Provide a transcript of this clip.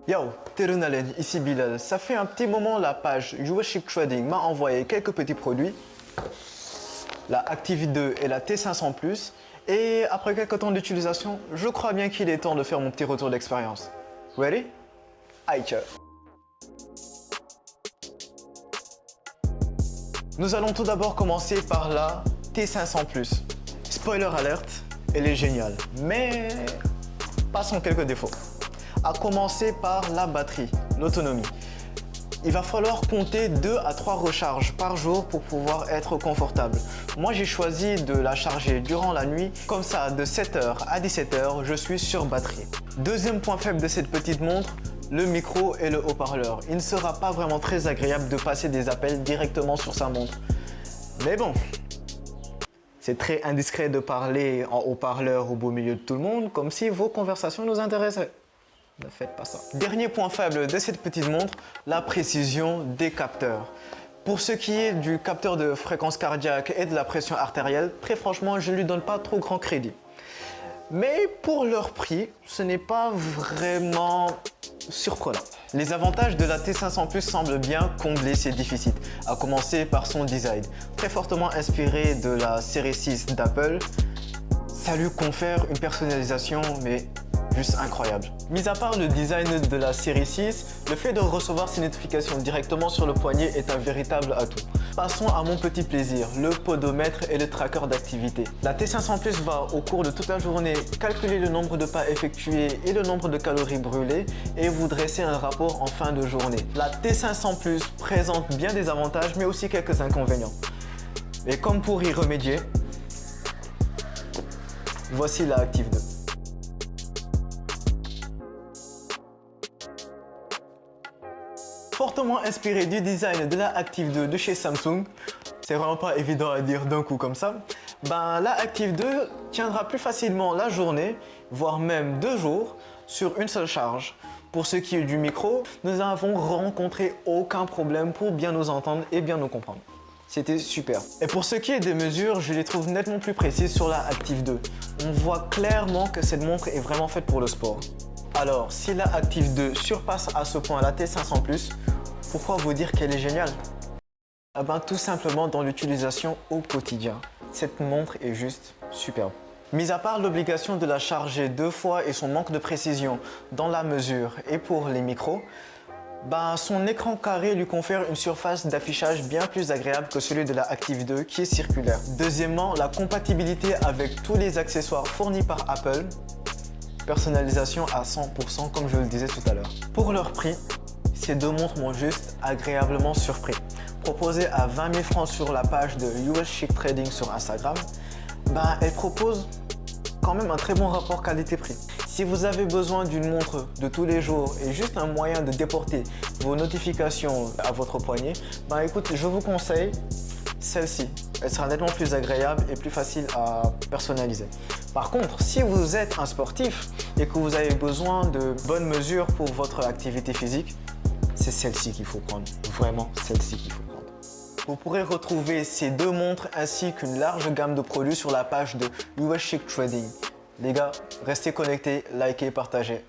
Yo, Terunalen, ici Bilal. Ça fait un petit moment, la page US Chic Trading m'a envoyé quelques petits produits. La Active 2 et la T500 Plus. Et après quelques temps d'utilisation, je crois bien qu'il est temps de faire mon petit retour d'expérience. Ready? Aïe. Nous allons tout d'abord commencer par la T500 Plus. Spoiler alert, elle est géniale, mais pas sans quelques défauts. À commencer par la batterie, l'autonomie. Il va falloir compter 2 à 3 recharges par jour pour pouvoir être confortable. Moi, j'ai choisi de la charger durant la nuit. Comme ça, de 7h à 17h, je suis sur batterie. Deuxième point faible de cette petite montre, le micro et le haut-parleur. Il ne sera pas vraiment très agréable de passer des appels directement sur sa montre. Mais bon, c'est très indiscret de parler en haut-parleur au beau milieu de tout le monde, comme si vos conversations nous intéressaient. Ne faites pas ça. Dernier point faible de cette petite montre, la précision des capteurs. Pour ce qui est du capteur de fréquence cardiaque et de la pression artérielle, très franchement, je ne lui donne pas trop grand crédit. Mais pour leur prix, ce n'est pas vraiment surprenant. Les avantages de la T500 Plus semblent bien combler ces déficits, à commencer par son design. Très fortement inspiré de la série 6 d'Apple, ça lui confère une personnalisation, mais juste incroyable. Mis à part le design de la série 6, le fait de recevoir ces notifications directement sur le poignet est un véritable atout. Passons à mon petit plaisir, le podomètre et le tracker d'activité. La T500 Plus va, au cours de toute la journée, calculer le nombre de pas effectués et le nombre de calories brûlées et vous dresser un rapport en fin de journée. La T500 Plus présente bien des avantages mais aussi quelques inconvénients. Et comme pour y remédier, voici la Active 2. Fortement inspiré du design de la Active 2 de chez Samsung, c'est vraiment pas évident à dire d'un coup comme ça, la Active 2 tiendra plus facilement la journée, voire même 2 jours, sur une seule charge. Pour ce qui est du micro, nous n'avons rencontré aucun problème pour bien nous entendre et bien nous comprendre. C'était super. Et pour ce qui est des mesures, je les trouve nettement plus précises sur la Active 2. On voit clairement que cette montre est vraiment faite pour le sport. Alors, si la Active 2 surpasse à ce point la T500 Plus, pourquoi vous dire qu'elle est géniale? Tout simplement dans l'utilisation au quotidien. Cette montre est juste superbe. Mis à part l'obligation de la charger 2 fois et son manque de précision dans la mesure et pour les micros, son écran carré lui confère une surface d'affichage bien plus agréable que celui de la Active 2 qui est circulaire. Deuxièmement, la compatibilité avec tous les accessoires fournis par Apple. Personnalisation à 100% comme je le disais tout à l'heure. Pour leur prix, ces deux montres m'ont juste agréablement surpris. Proposées à 20 000 francs sur la page de US Chic Trading sur Instagram, elles proposent quand même un très bon rapport qualité-prix. Si vous avez besoin d'une montre de tous les jours et juste un moyen de déporter vos notifications à votre poignet, écoute, je vous conseille celle-ci. Elle sera nettement plus agréable et plus facile à personnaliser. Par contre, si vous êtes un sportif et que vous avez besoin de bonnes mesures pour votre activité physique, c'est celle-ci qu'il faut prendre. Vraiment, celle-ci qu'il faut prendre. Vous pourrez retrouver ces deux montres ainsi qu'une large gamme de produits sur la page de US Chic Trading. Les gars, restez connectés, likez, partagez.